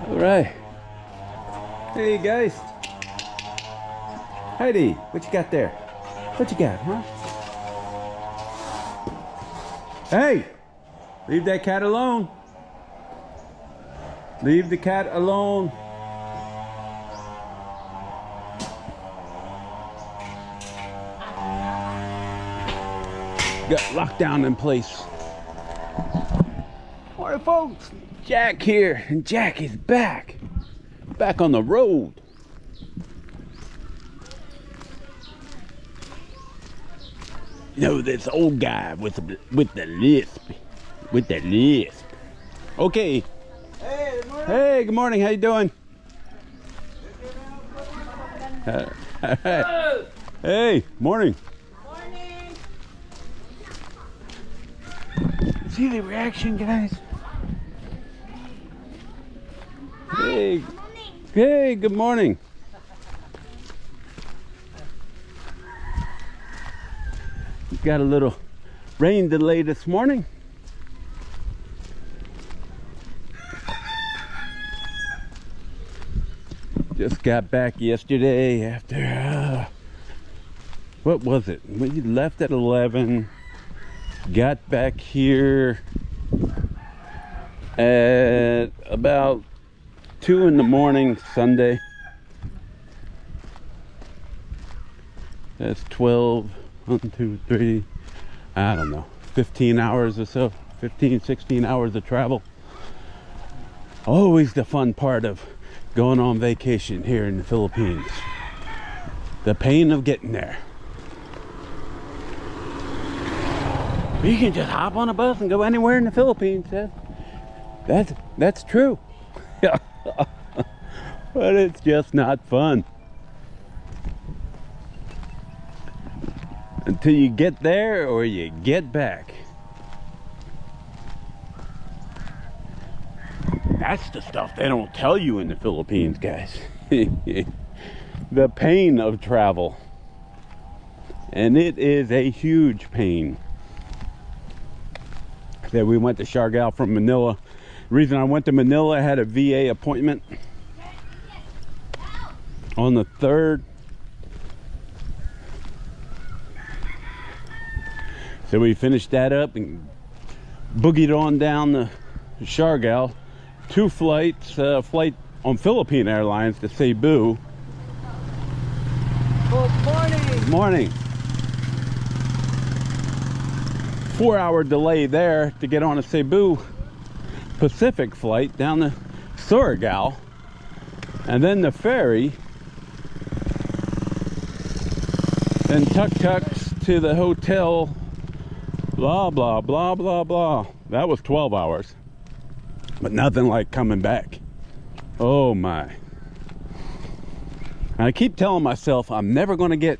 All right. Hey guys. Heidi, what you got there? What you got, huh? Hey! Leave that cat alone. Leave the cat alone. Got lockdown in place. All right, folks. Jack here, and Jack is back. Back on the road. You know, this old guy with the lisp. With the lisp. Okay. Hey, good morning. Hey, good morning. How you doing? Hey, morning. Morning. See the reaction, guys? Hey. Hey, good morning. We've got a little rain delay this morning. Just got back yesterday after, what was it? We left at 11, got back here at about 2 in the morning Sunday. That's 12, 1, 2, 3, I don't know, 15 hours or so, 15, 16 hours of travel. Always the fun part of going on vacation here in the Philippines. The pain of getting there. You can just hop on a bus and go anywhere in the Philippines. That's true. But it's just not fun. Until you get there or you get back. That's the stuff they don't tell you in the Philippines, guys. The pain of travel. And it is a huge pain. That we went to Siargao from Manila. The reason I went to Manila, I had a VA appointment on the 3rd. So we finished that up and boogied on down to Siargao. 2 flights, flight on Philippine Airlines to Cebu. Good morning. Good morning. 4-hour delay there to get on a Cebu Pacific flight down to Surigao, and then the ferry, then tuk-tuks to the hotel, blah blah blah blah blah. That was 12 hours, but nothing like coming back. Oh my. I keep telling myself I'm never going to get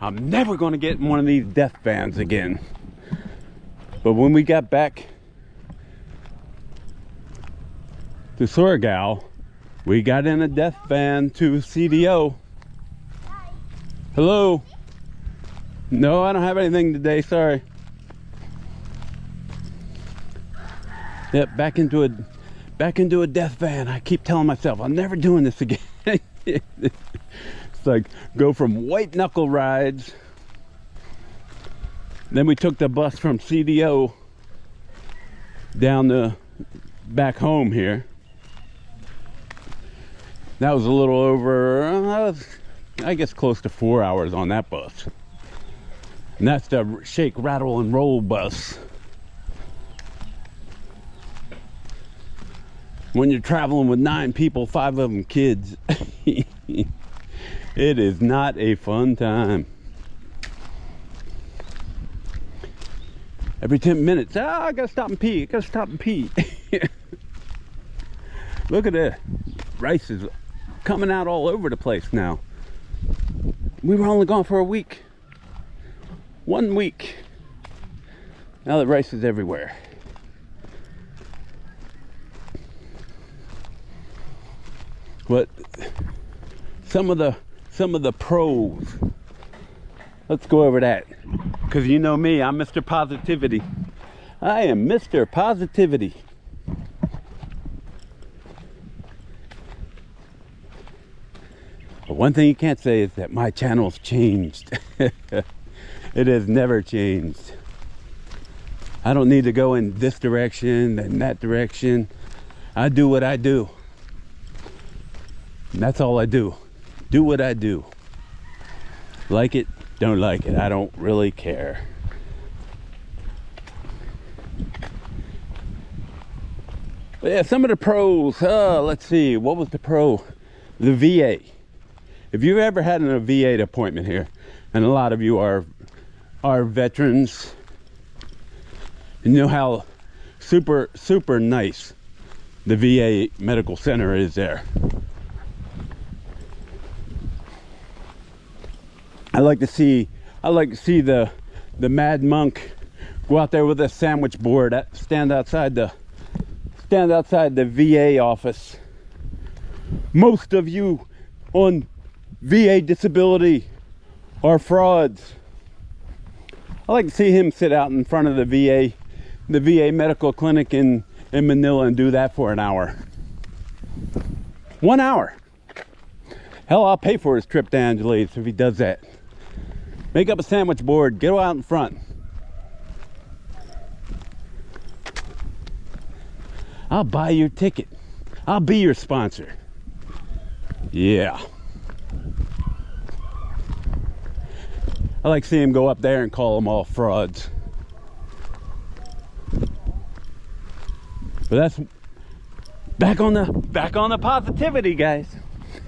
in one of these death vans again. But when we got back to Surigao, we got in a death van to CDO. Hello. No, I don't have anything today, sorry. Yep, back into a death van. I keep telling myself I'm never doing this again. It's like go from white knuckle rides. Then we took the bus from CDO down to back home here. That was a little over, I guess close to 4 hours on that bus. And that's the shake, rattle, and roll bus. When you're traveling with 9 people, 5 of them kids, it is not a fun time. Every 10 minutes, I gotta stop and pee, Look at that. Rice is coming out all over the place now. We were only gone for a week. 1 week. Now the rice is everywhere. But some of the pros. Let's go over that. Because you know me, I'm Mr. Positivity. I am Mr. Positivity. But one thing you can't say is that my channel's changed. It has never changed. I don't need to go in this direction and that direction. I do what I do. And that's all I do. Do what I do. Like it, don't like it. I don't really care. But yeah, some of the pros. Let's see. What was the pro? The VA. If you've ever had a VA appointment here, and a lot of you are veterans, you know how super nice the VA medical center is there. I like to see the mad monk go out there with a sandwich board, stand outside the VA office. Most of you on VA disability are frauds. I like to see him sit out in front of the VA medical clinic in Manila and do that for an hour. 1 hour. Hell, I'll pay for his trip to Angeles if he does that. Make up a sandwich board, get out in front. I'll buy your ticket. I'll be your sponsor. Yeah. I like seeing him go up there and call them all frauds. But that's back on the positivity, guys.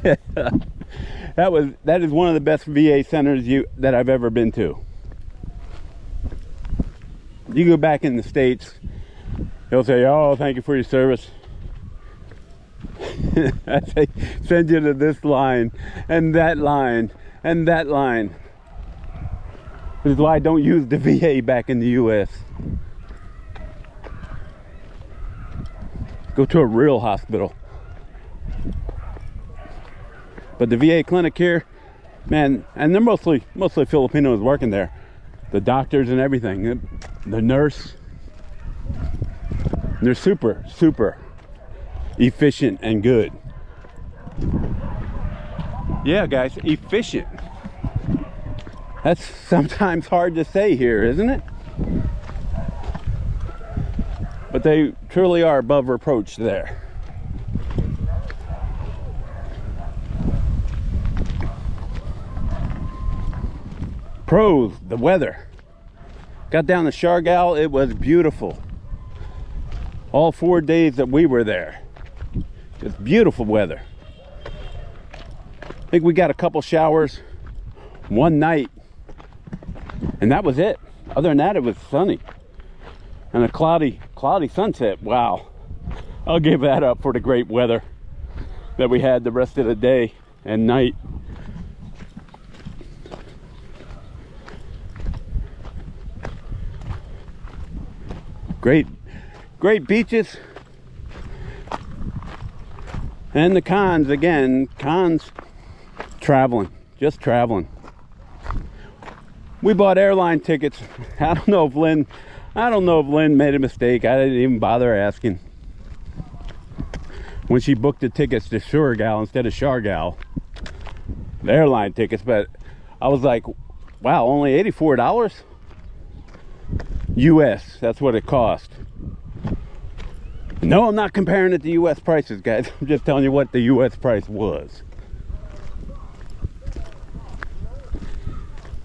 That is one of the best VA centers that I've ever been to. You go back in the States, he'll say, "Oh, thank you for your service." I say, send you to this line and that line and that line. This is why I don't use the VA back in the US. Go to a real hospital. But the VA clinic here, man, and they're mostly Filipinos working there. The doctors and everything, the nurse, they're super efficient and good. Yeah, guys, efficient. That's sometimes hard to say here, isn't it? But they truly are above reproach there. Pros, the weather. Got down to Siargao, it was beautiful. All 4 days that we were there. Just beautiful weather. I think we got a couple showers one night, and that was it. Other than that, it was sunny. And a cloudy sunset. Wow. I'll give that up for the great weather that we had the rest of the day and night. Great beaches. And the cons, again, traveling, just traveling. We bought airline tickets. I don't know if Lynn made a mistake. I didn't even bother asking. When she booked the tickets to Siargao instead of Siargao, the airline tickets, but I was like, wow, only $84? US, that's what it cost. No, I'm not comparing it to US prices, guys. I'm just telling you what the US price was.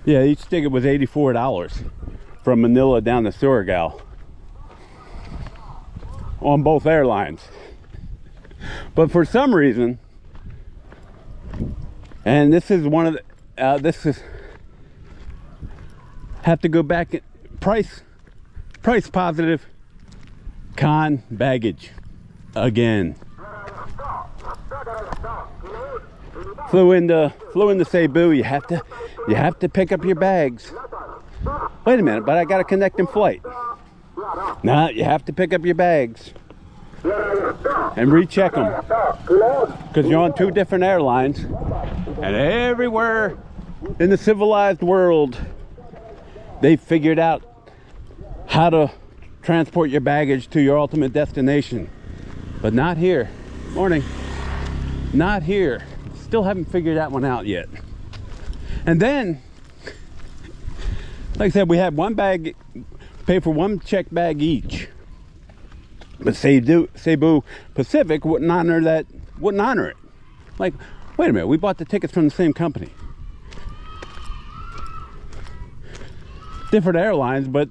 Yeah, each ticket was $84 from Manila down to Siargao on both airlines. But for some reason, and this is one of the, have to go back, price positive, con baggage again. Flew into Cebu. You have to pick up your bags. Wait a minute, but I got a connecting flight. Nah, you have to pick up your bags and recheck them, because you're on 2 different airlines, and everywhere in the civilized world they figured out how to transport your baggage to your ultimate destination, but not here. Morning. Not here. still haven't figured that one out yet. And then, like I said, we had one bag, pay for one check bag each. But Cebu Pacific wouldn't honor that, wouldn't honor it. Like, wait a minute, we bought the tickets from the same company. Different airlines, but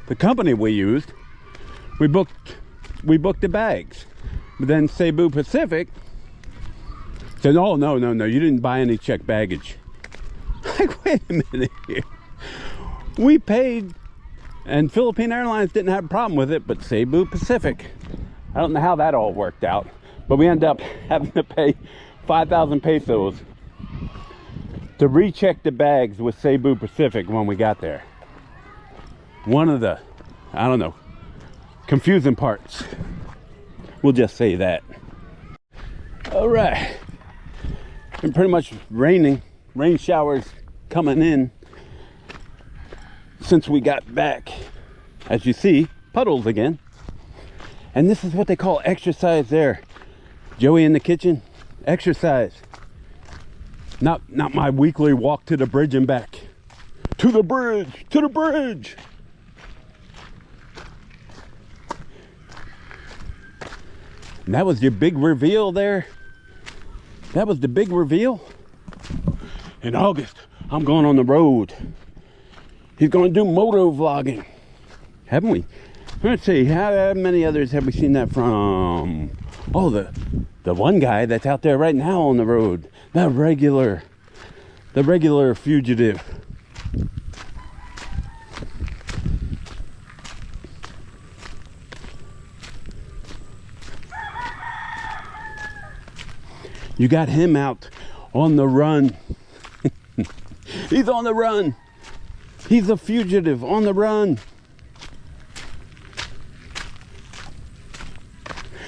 the company we used, we booked the bags. But then Cebu Pacific said, oh, no, you didn't buy any checked baggage. Like, wait a minute here. We paid, and Philippine Airlines didn't have a problem with it, but Cebu Pacific, I don't know how that all worked out, but we ended up having to pay 5,000 pesos to recheck the bags with Cebu Pacific when we got there. One of the, I don't know, confusing parts. We'll just say that. All right. Been pretty much raining. Rain showers coming in since we got back. As you see, puddles again. And this is what they call exercise there. Joey in the kitchen, exercise. Not my weekly walk to the bridge and back. To the bridge, to the bridge. And that was your big reveal there. That was the big reveal. In August, I'm going on the road. He's going to do moto vlogging. Haven't we? Let's see, how many others have we seen that from? Oh, the one guy that's out there right now on the road. The regular fugitive. You got him out on the run. He's on the run. He's a fugitive on the run.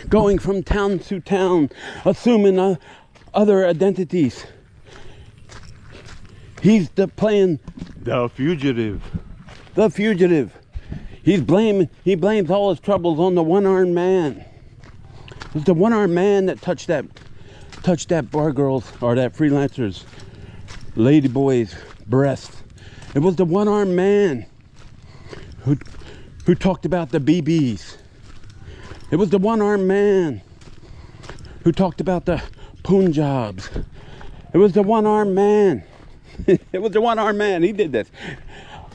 Going from town to town, assuming other identities. He's playing the fugitive. The fugitive. He blames all his troubles on the one-armed man. It's the one-armed man that touched that bar girl's or that freelancer's lady boy's breast. It was the one-armed man who talked about the BBs. It was the one-armed man who talked about the Punjabs. It was the one-armed man. It was the one-armed man. He did this.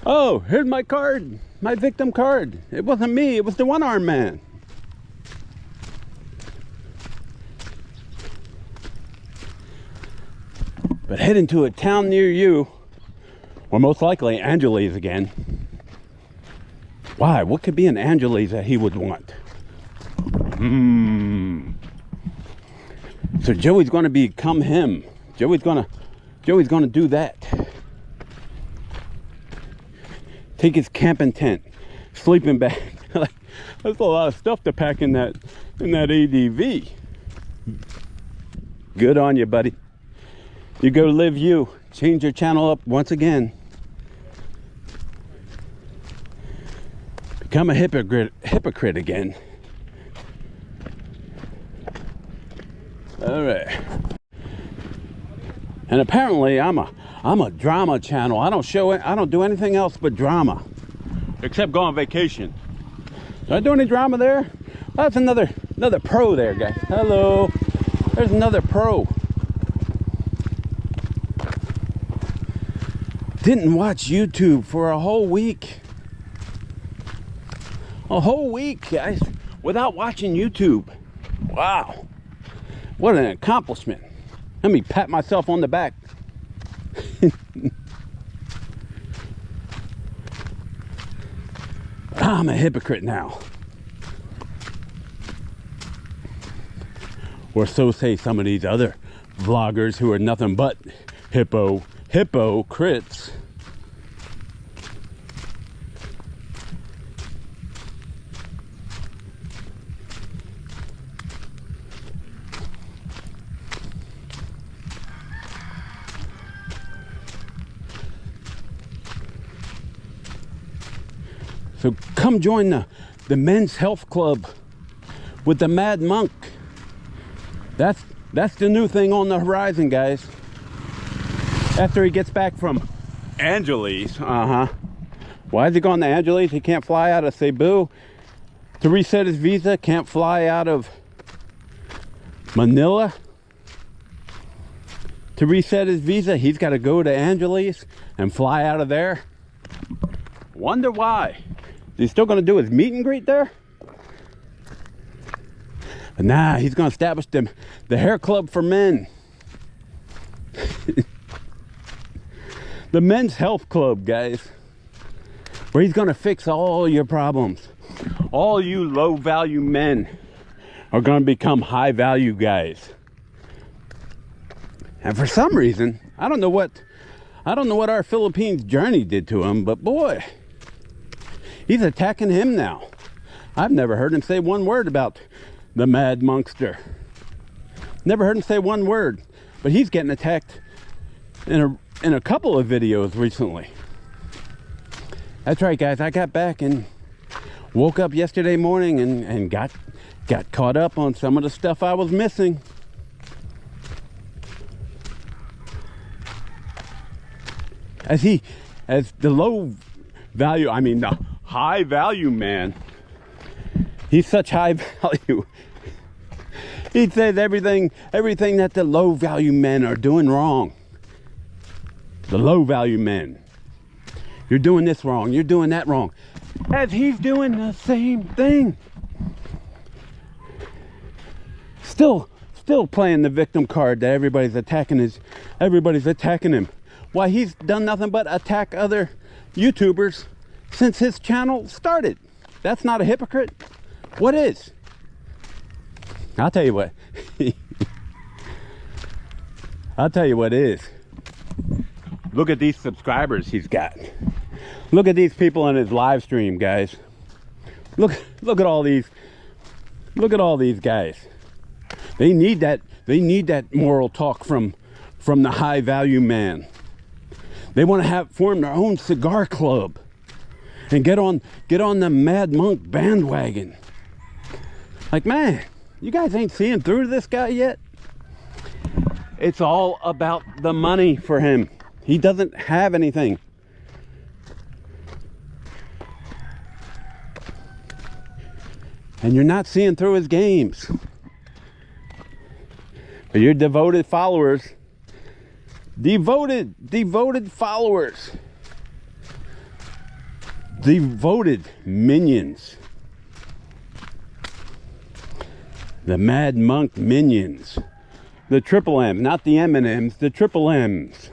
Oh, here's my card, my victim card. It wasn't me. It was the one-armed man. But heading to a town near you, or most likely Angeles again. Why? What could be an Angeles that he would want? So Joey's going to become him. Joey's going to do that. Take his camping tent, sleeping bag. That's a lot of stuff to pack in that ADV. Good on you, buddy. You go live you. Change your channel up once again. Become a hypocrite again. All right. And apparently I'm a drama channel. I don't do anything else but drama, except go on vacation. Do I do any drama there? Well, that's another pro there, guys. Hello. There's another pro. Didn't watch YouTube for a whole week. A whole week, guys, without watching YouTube. Wow. What an accomplishment. Let me pat myself on the back. I'm a hypocrite now. Or so say some of these other vloggers who are nothing but hypocrites. So come join the men's health club with the Mad Monk. That's That's the new thing on the horizon, guys. After he gets back from Angeles, why is he going to Angeles? He can't fly out of Cebu to reset his visa. Can't fly out of Manila to reset his visa. He's got to go to Angeles and fly out of there. Wonder why. He's still going to do his meet and greet there? But nah, he's going to establish the hair club for men. The men's health club, guys. Where he's going to fix all your problems. All you low value men are going to become high value guys. And for some reason, I don't know what our Philippines journey did to him, but boy, he's attacking him now. I've never heard him say one word about the Mad Monkster. Never heard him say one word, but he's getting attacked in a couple of videos recently. That's right, guys. I got back and woke up yesterday morning and got caught up on some of the stuff I was missing. As the low value, I mean the high value man, he's such high value. He says everything that the low value men are doing wrong. The low value men. You're doing this wrong, you're doing that wrong. As he's doing the same thing. Still playing the victim card that everybody's attacking him. Why, he's done nothing but attack other YouTubers since his channel started. That's not a hypocrite. What is? I'll tell you what. I'll tell you what is. Look at these subscribers he's got. Look at these people on his live stream, guys. Look at all these. Look at all these guys. They need that moral talk from the high value man. They want to form their own cigar club and get on the Mad Monk bandwagon. Like, man, you guys ain't seeing through to this guy yet? It's all about the money for him. He doesn't have anything. And you're not seeing through his games. But your devoted followers, devoted followers, devoted minions, the Mad Monk minions, the triple M, not the M&Ms, the triple M's,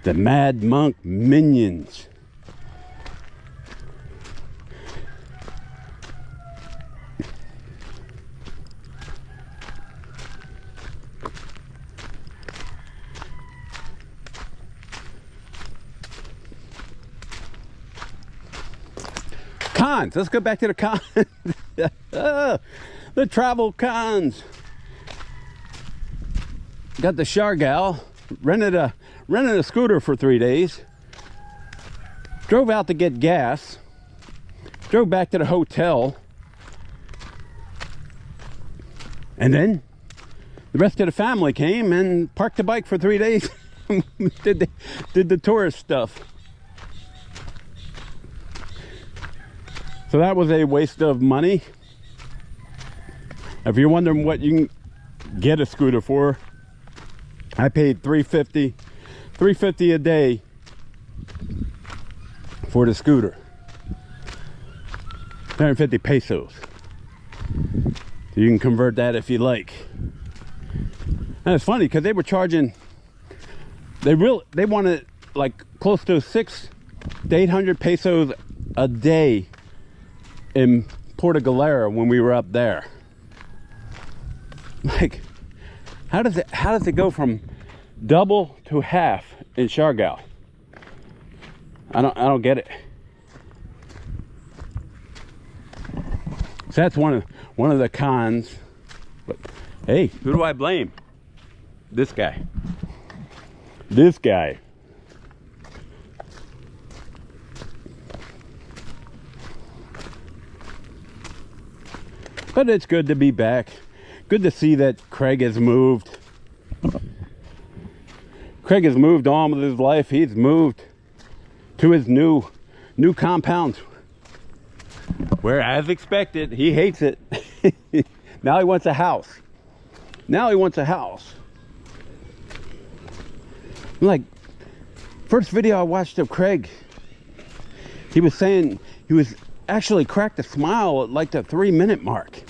the Mad Monk minions. Cons. Let's go back to the cons. The travel cons. Got the Shargal. Rented a scooter for 3 days. Drove out to get gas. Drove back to the hotel. And then the rest of the family came and parked the bike for 3 days. did the tourist stuff. So that was a waste of money. If you're wondering what you can get a scooter for, I paid $350 a day for the scooter. 150 pesos. So you can convert that if you like. And it's funny because they were charging, they wanted like close to 600 to 800 pesos a day in Puerto Galera when we were up there. Like, how does it go from double to half in Shargal? I don't get it. So that's one of the cons. But hey, who do I blame? This guy. This guy. But it's good to be back. good to see that Craig has moved. Craig has moved on with his life. He's moved to his new compound, where, as expected, he hates it. Now he wants a house. Now he wants a house. Like, first video I watched of Craig, he was saying he was actually cracked a smile at like the 3-minute mark.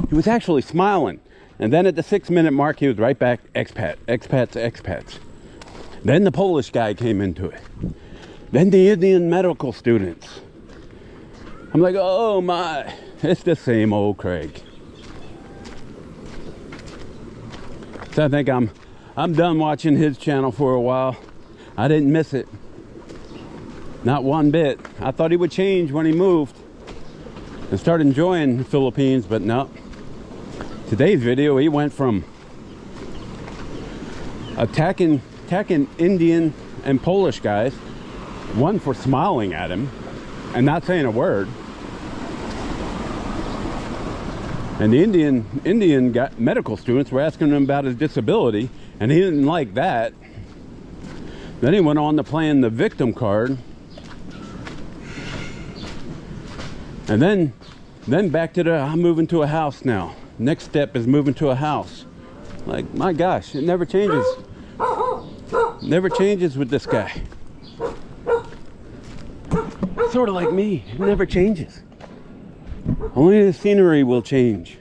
He was actually smiling. And then at the 6-minute mark, he was right back, expats. Then the Polish guy came into it. Then the Indian medical students. I'm like, oh my, it's the same old Craig. So I think I'm done watching his channel for a while. I didn't miss it. Not one bit. I thought he would change when he moved and start enjoying the Philippines, but no. Today's video, he went from attacking Indian and Polish guys, one for smiling at him and not saying a word, and the Indian medical students were asking him about his disability, and he didn't like that. Then he went on to playing the victim card, and then back to the I'm moving to a house now. Next step is moving to a house. Like, my gosh, it never changes. Never changes with this guy. Sort of like me, it never changes. Only the scenery will change.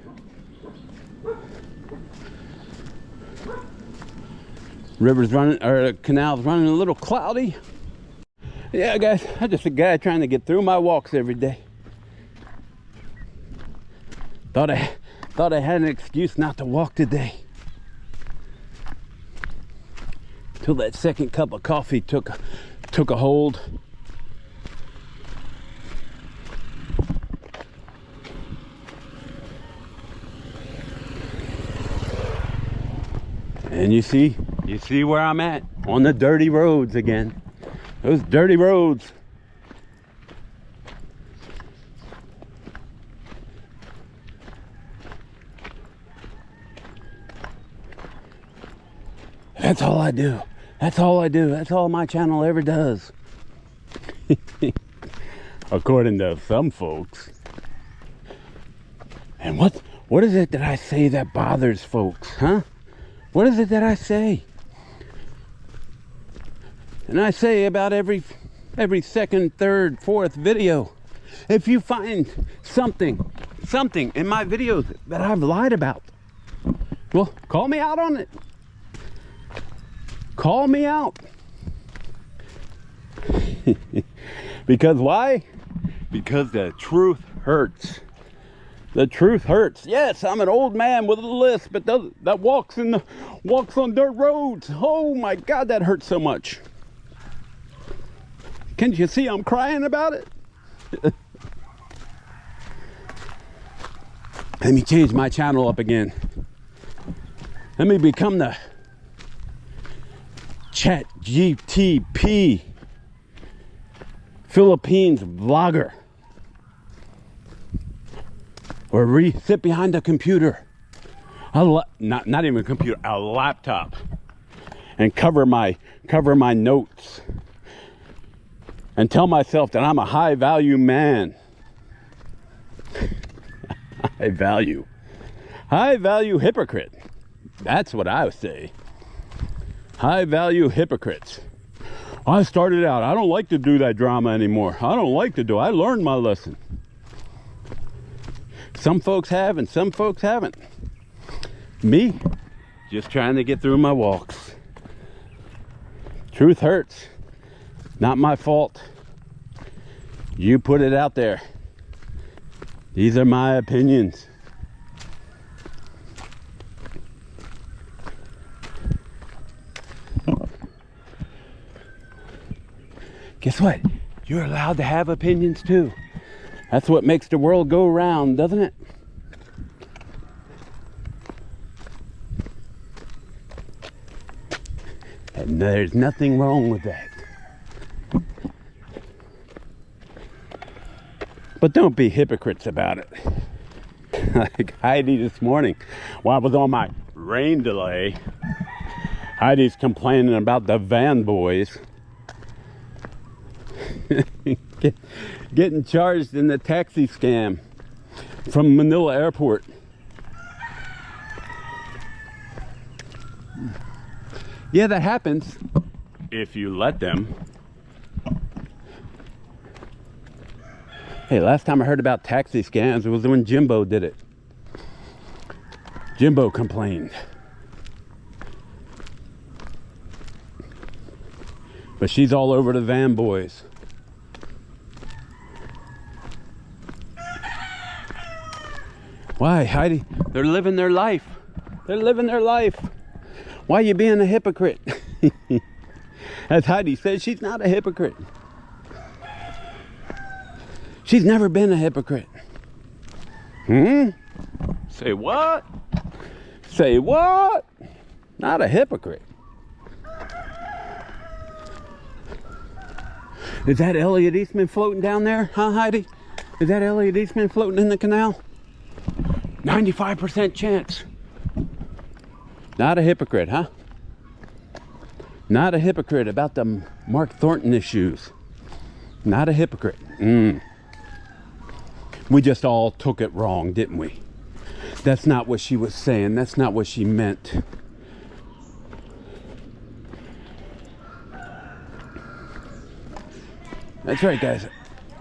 River's running, or the canal's running a little cloudy. Yeah, guys, I'm just a guy trying to get through my walks every day. Thought I had an excuse not to walk today. Till that second cup of coffee took a hold. And you see where I'm at, on the dirty roads again. Those dirty roads. That's all I do. That's all I do. That's all my channel ever does. According to some folks. And what is it that I say that bothers folks, huh? What is it that I say? And I say about every second, third, fourth video, if you find something in my videos that I've lied about, well, call me out on it. Call me out. Because why? Because the truth hurts. The truth hurts. Yes, I'm an old man with a lisp, but that walks on dirt roads. Oh my God, that hurts so much. Can't you see I'm crying about it? Let me change my channel up again. Let me become the ChatGTP Philippines vlogger. Or sit behind a computer, not even a computer, a laptop, and cover my notes, and tell myself that I'm a high value man. high value hypocrite. That's what I would say. High value hypocrites. I started out, I don't like to do that drama anymore. I learned my lesson. Some folks have and some folks haven't. Me, just trying to get through my walks. Truth hurts. Not my fault. You put it out there. These are my opinions. Guess what? You're allowed to have opinions too. That's what makes the world go round, doesn't it? And there's nothing wrong with that. But don't be hypocrites about it. Like Heidi this morning, while I was on my rain delay, Heidi's complaining about the van boys getting charged in the taxi scam from Manila Airport. Yeah, that happens if you let them. Hey, last time I heard about taxi scams, it was when Jimbo did it. Jimbo complained. But she's all over the van boys. Why, Heidi? They're living their life. They're living their life. Why are you being a hypocrite? As Heidi said, she's not a hypocrite. She's never been a hypocrite. Say what? Say what? Not a hypocrite. Is that Elliot Eastman floating down there? Huh, Heidi? Is that Elliot Eastman floating in the canal? 95% chance. Not a hypocrite, huh? Not a hypocrite about the Mark Thornton issues. Not a hypocrite. We just all took it wrong, didn't we? That's not what she was saying. That's not what she meant. That's right, guys.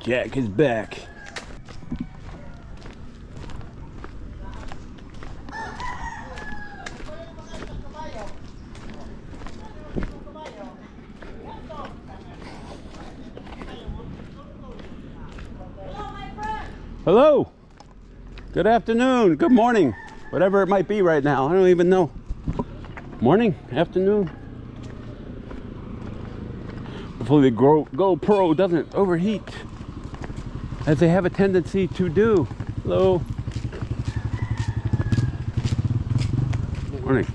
Jack is back. Hello. Good afternoon. Good morning. Whatever it might be right now. I don't even know. Morning? Afternoon? Hopefully the GoPro doesn't overheat, as they have a tendency to do. Hello. Morning.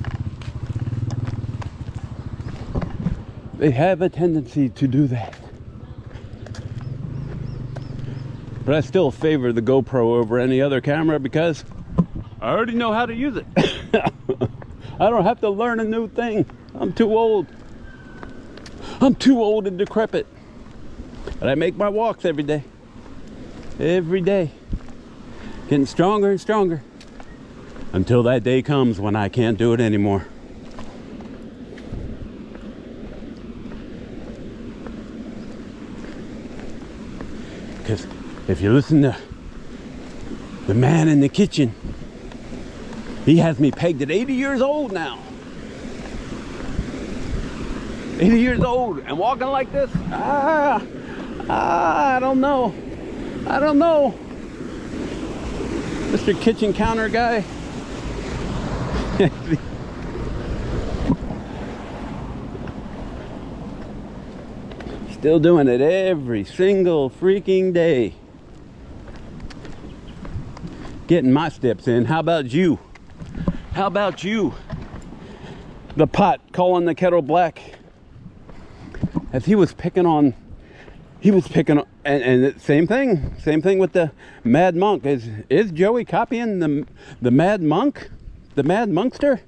They have a tendency to do that. But I still favor the GoPro over any other camera because I already know how to use it. I don't have to learn a new thing. I'm too old. I'm too old and decrepit. But I make my walks every day. Every day. Getting stronger and stronger. Until that day comes when I can't do it anymore. Because if you listen to the man in the kitchen, he has me pegged at 80 years old now. 80 years old and walking like this? I don't know. I don't know. Mr. Kitchen Counter guy. Still doing it every single freaking day. Getting my steps in. How about you? How about you? The pot calling the kettle black. As he was picking on, and same thing with the Mad Monk. Is Joey copying the Mad Monk? The Mad Monkster?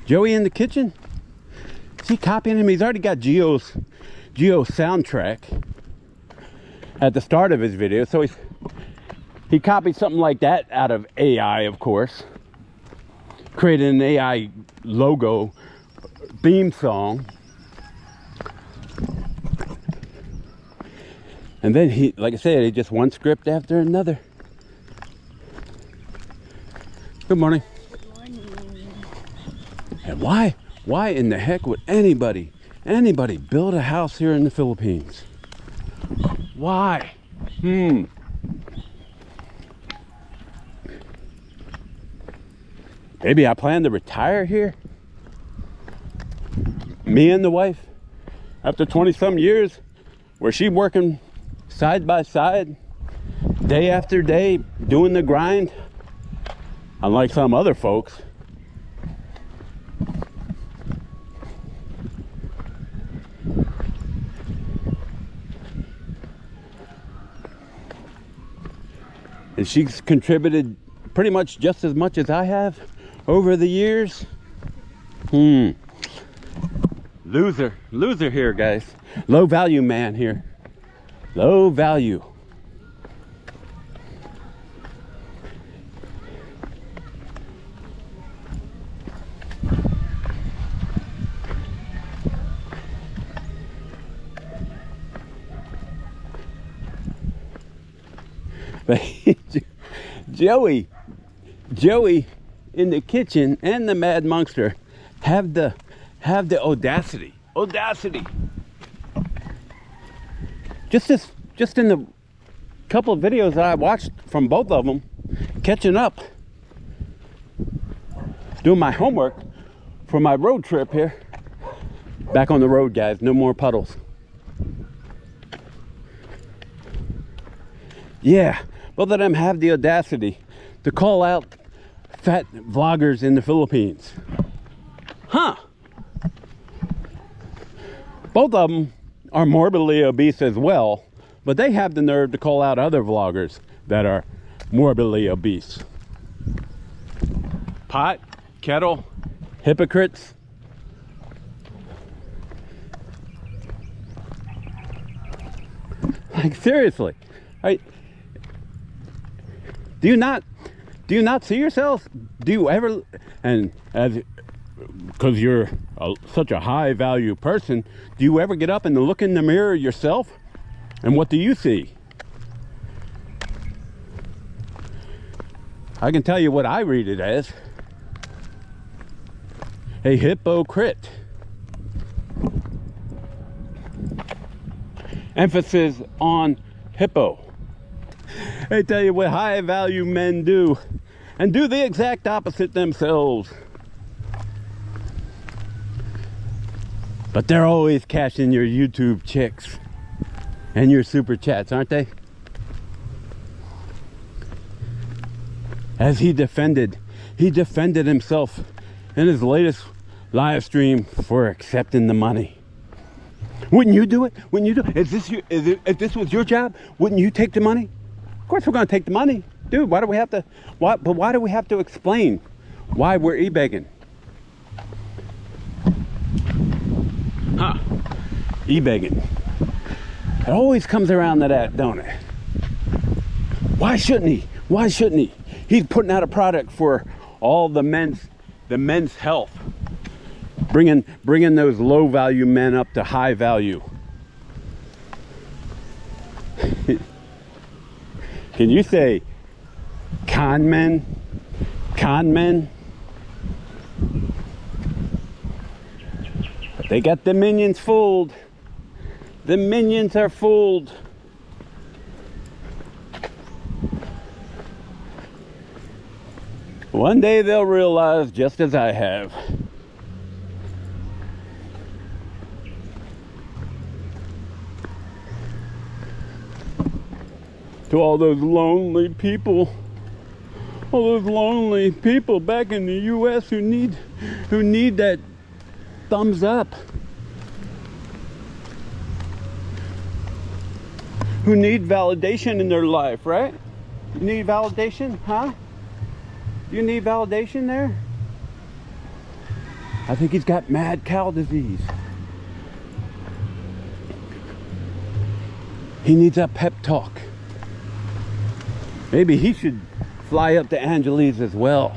Joey in the kitchen? Is he copying him? He's already got Geo's soundtrack at the start of his video, so he copied something like that out of AI, of course. Created an AI logo theme song. And then he, like I said, he just one script after another. Good morning. Good morning. And why in the heck would anybody build a house here in the Philippines? Why? Maybe I plan to retire here. Me and the wife, after 20-some years, where she working side by side, day after day, doing the grind, unlike some other folks. and she's contributed pretty much just as much as I have over the years. Loser here, guys. Low value man here. Low value. But Joey in the kitchen and the Mad Monkster have the audacity. Just in the couple of videos that I watched from both of them, catching up, doing my homework for my road trip here. Back on the road, guys. No more puddles. Yeah, both of them have the audacity to call out fat vloggers in the Philippines. Huh. Both of them are morbidly obese as well, but they have the nerve to call out other vloggers that are morbidly obese. Pot, kettle, hypocrites. Like, seriously. Do you not see yourself? Do you ever, and as because you're such a high value person, do you ever get up and look in the mirror yourself? And what do you see? I can tell you what I read it as. A hypocrite. Emphasis on hippo. I tell you what high value men do, and do the exact opposite themselves. But they're always cashing your YouTube checks and your super chats, aren't they? As he defended himself in his latest live stream for accepting the money. Wouldn't you do it? Wouldn't you do it? If this was your job, wouldn't you take the money? Of course we're going to take the money. Dude, why do we have to explain why we're e-begging? Huh. E-begging. It always comes around to that, don't it? Why shouldn't he? Why shouldn't he? He's putting out a product for all the men's health. Bringing those low value men up to high value. Can you say con men? Con men? But they got the minions fooled. The minions are fooled. One day they'll realize, just as I have. To all those lonely people back in the US who need that thumbs up, who need validation in their life, right? You need validation, huh? You need validation there? I think he's got mad cow disease. He needs a pep talk. Maybe he should fly up to Angeles as well.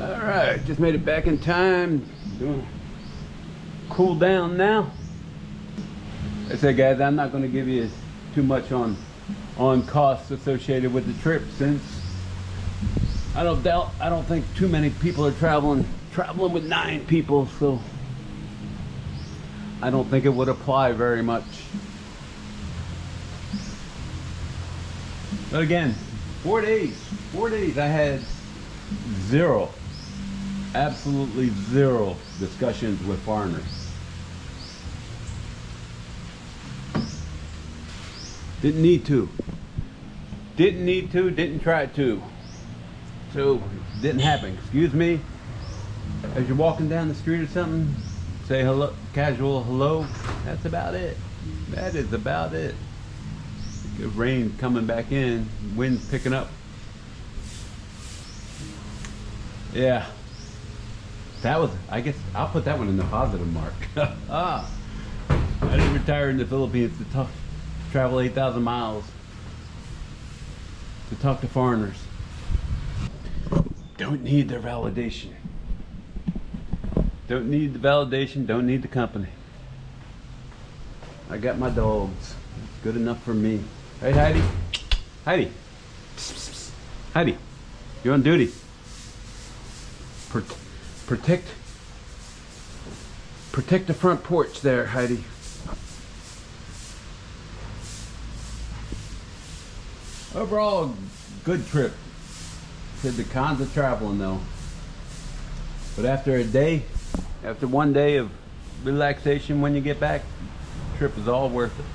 All right, just made it back in time. Doing cool down now. I said, guys, I'm not going to give you too much on costs associated with the trip, since I don't think too many people are traveling with 9 people, so I don't think it would apply very much. But again, 4 days I had absolutely zero discussions with foreigners. Didn't need to, didn't try to. So, didn't happen. Excuse me, as you're walking down the street or something, say hello, casual hello, that's about it. That is about it. Good rain coming back in, wind's picking up. Yeah, that was, I guess I'll put that one in the positive mark. I didn't retire in the Philippines to travel 8,000 miles to talk to foreigners. Don't need their validation. Don't need the validation, don't need the company. I got my dogs. That's good enough for me. Hey, Heidi. Heidi. Psst, psst, psst. Heidi, you're on duty. Protect the front porch there, Heidi. Overall, good trip. Said the cons of traveling though. But after one day of relaxation when you get back, the trip is all worth it.